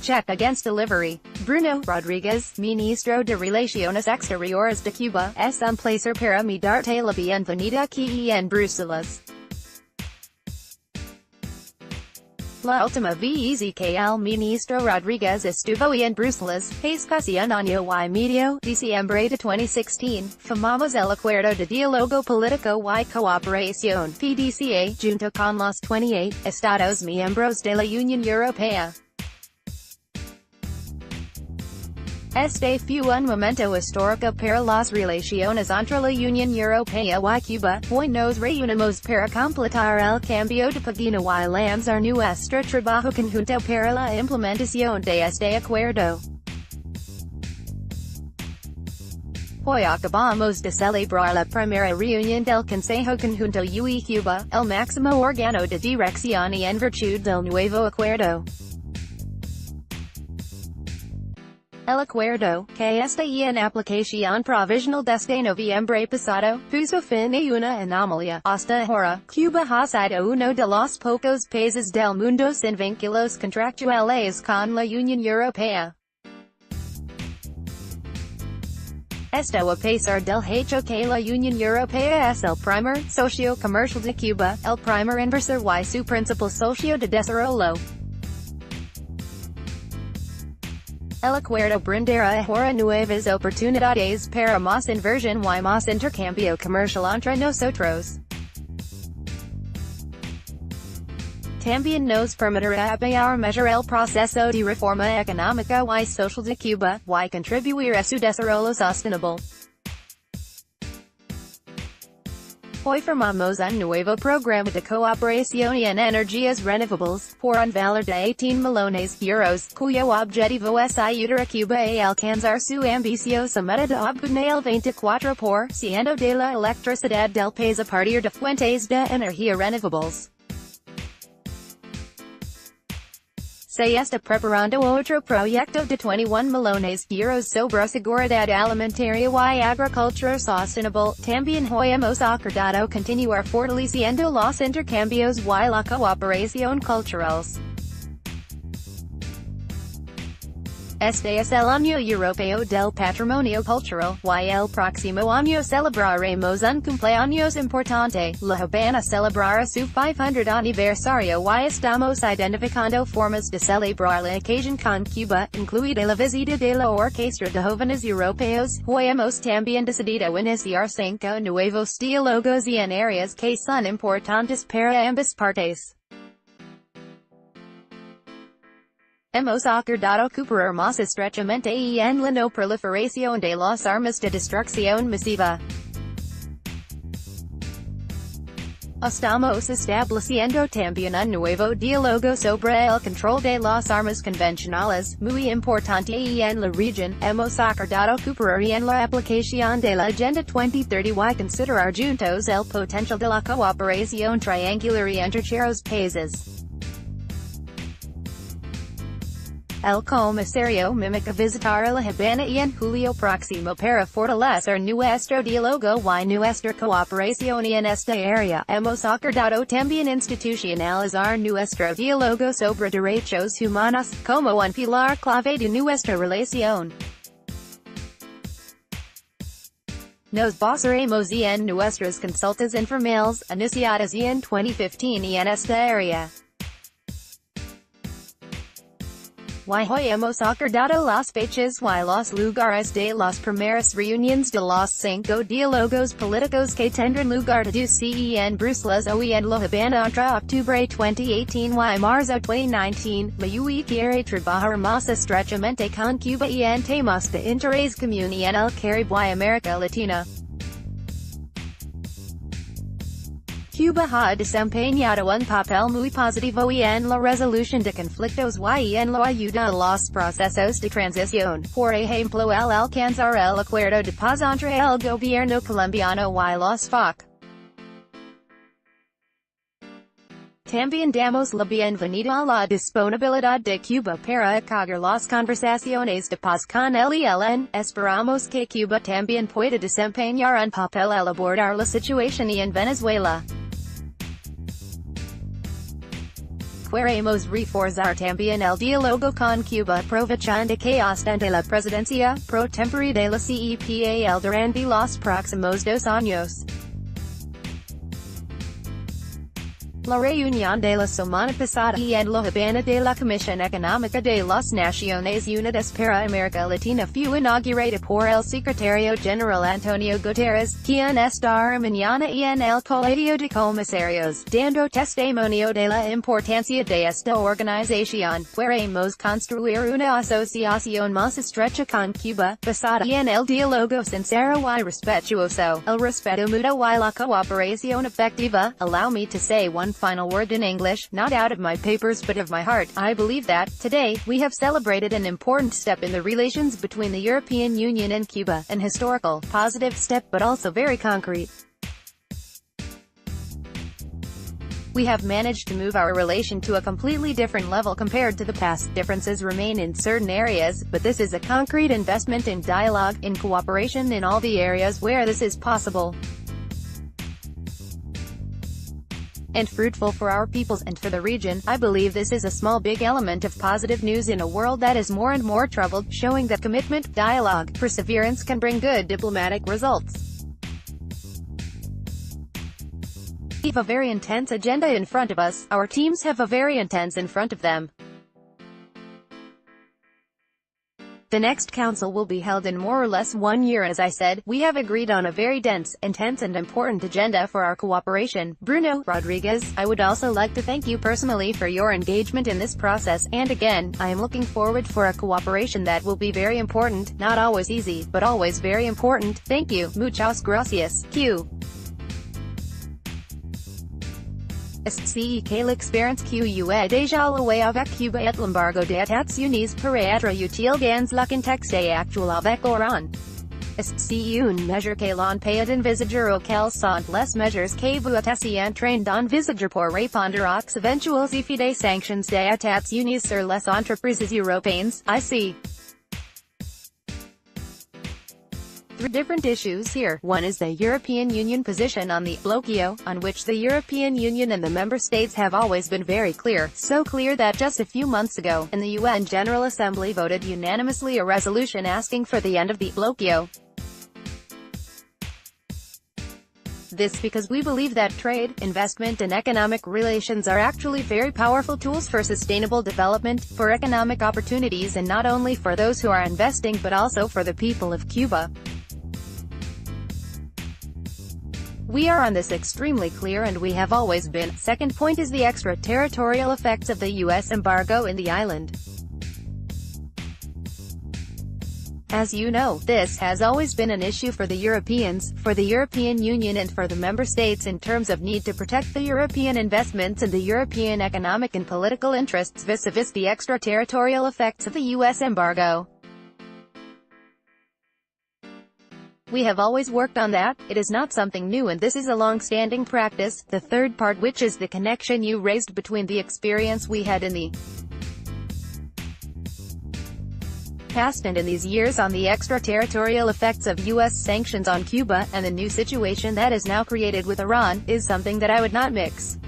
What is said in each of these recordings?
check against delivery. Bruno Rodríguez, Ministro de Relaciones Exteriores de Cuba, es un placer para mí darte la bienvenida aquí en Bruselas. La última vez que el Ministro Rodríguez estuvo en Bruselas, hace casi un año y medio, diciembre de 2016, firmamos el Acuerdo de Diálogo Político y Cooperación, PDCA, junto con los 28 Estados Miembros de la Unión Europea. Este fue un momento histórico para las relaciones entre la Unión Europea y Cuba. Hoy nos reunimos para completar el cambio de página y lanzar nuestro trabajo conjunto para la implementación de este acuerdo. Hoy acabamos de celebrar la primera reunión del Consejo Conjunto UE-Cuba, el máximo órgano de dirección y en virtud del nuevo acuerdo. El acuerdo, que está en aplicación provisional desde noviembre pasado, puso fin a una anomalía. Hasta ahora, Cuba ha sido uno de los pocos países del mundo sin vínculos contractuales con la Unión Europea. Esto a pesar del hecho que la Unión Europea es el primer socio comercial de Cuba, el primer inversor y su principal socio de desarrollo. El acuerdo brindará ahora nuevas oportunidades para más inversión y más intercambio comercial entre nosotros. También nos permitirá apoyar mejorar el proceso de reforma económica y social de Cuba, y contribuir a su desarrollo sostenible. Hoy firmamos un nuevo programa de cooperación en energías renovables, por un valor de 18 millones de euros, cuyo objetivo es ayudar a Cuba a alcanzar su ambiciosa meta de obtener el 24% de la electricidad del país a partir de fuentes de energía renovables. Se está preparando otro proyecto de 21 millones de euros sobre seguridad alimentaria y agricultura sostenible. También hoy hemos acordado continuar fortaleciendo los intercambios y la cooperación culturales. Este es el año europeo del patrimonio cultural, y el próximo año celebraremos un cumpleaños importante. La Habana celebrará su 500 aniversario y estamos identificando formas de celebrar la ocasión con Cuba, incluida la visita de la Orquesta de Jóvenes Europeos. Hoy hemos también decidido iniciar 5 nuevos diálogos en áreas que son importantes para ambas partes. Hemos acordado cooperar más estrechamente en la no proliferación de las armas de destrucción masiva. Estamos estableciendo también un nuevo diálogo sobre el control de las armas convencionales, muy importante en la región. Hemos acordado cooperar en la aplicación de la Agenda 2030 y considerar juntos el potencial de la cooperación triangular entre los países. El comisario Mimica visitará La Habana en julio próximo para fortalecer nuestro diálogo y nuestra cooperación en esta área. Hemos acordado también institucionalizar nuestro diálogo sobre derechos humanos, como un pilar clave de nuestra relación. Nos basaremos en nuestras consultas informales, iniciadas en 2015 en esta área. Hoy hemos acordado las fechas y los lugares de las primeras reuniones de los 5 diálogos políticos que tendrán lugar en Bruselas o en La Habana entre octubre 2018 y marzo 2019. La UE quiere trabajar más estrechamente con Cuba en temas de interés común en el Caribe y América Latina. Cuba ha desempeñado un papel muy positivo en la resolución de conflictos y en la ayuda a los procesos de transición, por ejemplo el alcanzar el acuerdo de paz entre el gobierno colombiano y los FARC. También damos la bienvenida a la disponibilidad de Cuba para acoger las conversaciones de paz con el ELN. Esperamos que Cuba también pueda desempeñar un papel al abordar la situación en Venezuela. queremos reforzar también el diálogo con Cuba aprovechando que ostenta la presidencia pro tempore de la CEPAL durante los próximos 2 años. La reunión de la semana pasada en La Habana de la Comisión Económica de las Naciones Unidas para América Latina fue inaugurada por el secretario general Antonio Guterres, quien estará mañana en el Colegio de Comisarios, dando testimonio de la importancia de esta organización. Queremos construir una asociación más estrecha con Cuba, basada en el diálogo sincero y respetuoso, el respeto mutuo y la cooperación efectiva. Allow me to say one final word in English, not out of my papers but of my heart. I believe that, today, we have celebrated an important step in the relations between the European Union and Cuba, an historical, positive step but also very concrete. We have managed to move our relation to a completely different level compared to the past. Differences remain in certain areas, but this is a concrete investment in dialogue, in cooperation in all the areas where this is possible, and fruitful for our peoples and for the region. I believe this is a small big element of positive news in a world that is more and more troubled, showing that commitment, dialogue, perseverance can bring good diplomatic results. We have a very intense agenda in front of us. Our teams have a very intense in front of them. The next council will be held in more or less 1 year. As I said, we have agreed on a very dense, intense and important agenda for our cooperation. Bruno Rodríguez, I would also like to thank you personally for your engagement in this process, and again, I am looking forward for a cooperation that will be very important, not always easy, but always very important. Thank you. Muchas gracias. Q. Este que l'experience QUE déjà l'oué avec Cuba et l'embargo d'états unis pour être utile dans le contexte actuel avec l'Iran. Est une mesure que l'on peut envisager auxquelles sont les mesures que vous êtes en train d'envisager pour répondre aux éventuels effets des sanctions des États unis sur les entreprises européennes. I see 3 different issues here. One is the European Union position on the blockade, on which the European Union and the member states have always been very clear, so clear that just a few months ago, in the UN General Assembly voted unanimously a resolution asking for the end of the blockade. This because we believe that trade, investment and economic relations are actually very powerful tools for sustainable development, for economic opportunities, and not only for those who are investing but also for the people of Cuba. We are on this extremely clear, and we have always been. Second point is the extraterritorial effects of the U.S. embargo in the island. As you know, this has always been an issue for the Europeans, for the European Union and for the member states in terms of need to protect the European investments and the European economic and political interests vis-a-vis the extraterritorial effects of the U.S. embargo. We have always worked on that. It is not something new, and this is a long-standing practice. The third part, which is the connection you raised between the experience we had in the past and in these years on the extraterritorial effects of U.S. sanctions on Cuba, and the new situation that is now created with Iran, is something that I would not mix.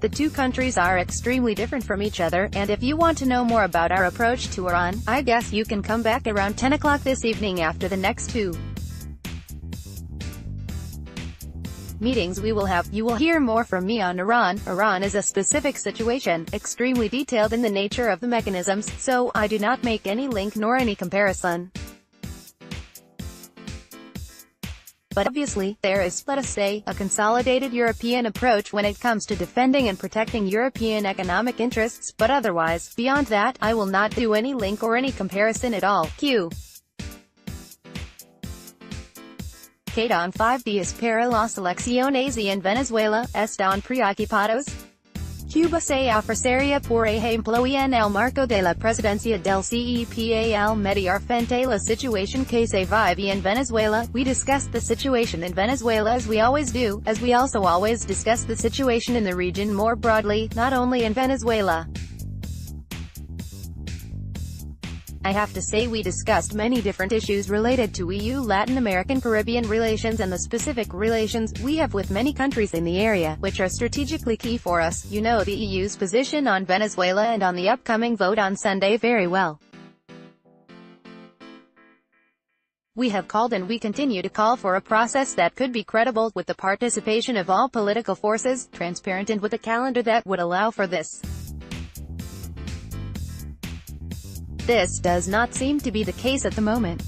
The two countries are extremely different from each other, and if you want to know more about our approach to Iran, I guess you can come back around 10 o'clock this evening after the next 2 meetings we will have. You will hear more from me on Iran. Iran is a specific situation, extremely detailed in the nature of the mechanisms, so I do not make any link nor any comparison. But obviously, there is, let us say, a consolidated European approach when it comes to defending and protecting European economic interests, but otherwise, beyond that, I will not do any link or any comparison at all. Q. Quedan 5 días para las elecciones en Venezuela, están preocupados. Cuba se ofrecería por ejemplo en el marco de la presidencia del CEPAL mediar frente la situación que se vive en Venezuela. We discussed the situation in Venezuela as we always do, as we also always discuss the situation in the region more broadly, not only in Venezuela. I have to say we discussed many different issues related to EU, Latin American, Caribbean relations and the specific relations we have with many countries in the area, which are strategically key for us. You know the EU's position on Venezuela and on the upcoming vote on Sunday very well. We have called and we continue to call for a process that could be credible, with the participation of all political forces, transparent and with a calendar that would allow for this. This does not seem to be the case at the moment.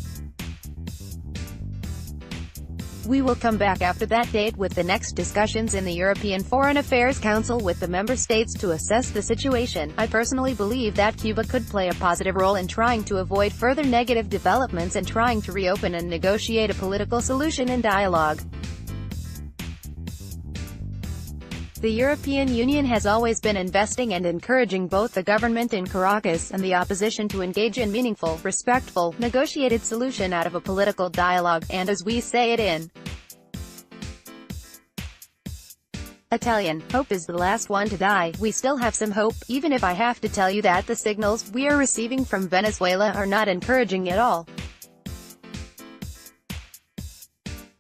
We will come back after that date with the next discussions in the European Foreign Affairs Council with the member states to assess the situation. I personally believe that Cuba could play a positive role in trying to avoid further negative developments and trying to reopen and negotiate a political solution and dialogue. The European Union has always been investing and encouraging both the government in Caracas and the opposition to engage in meaningful, respectful, negotiated solution out of a political dialogue, and as we say it in Italian, hope is the last one to die. We still have some hope, even if I have to tell you that the signals we are receiving from Venezuela are not encouraging at all.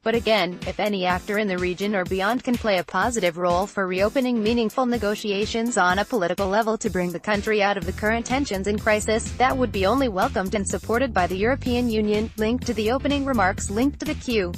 But again, if any actor in the region or beyond can play a positive role for reopening meaningful negotiations on a political level to bring the country out of the current tensions and crisis, that would be only welcomed and supported by the European Union. Link to the opening remarks linked to the queue.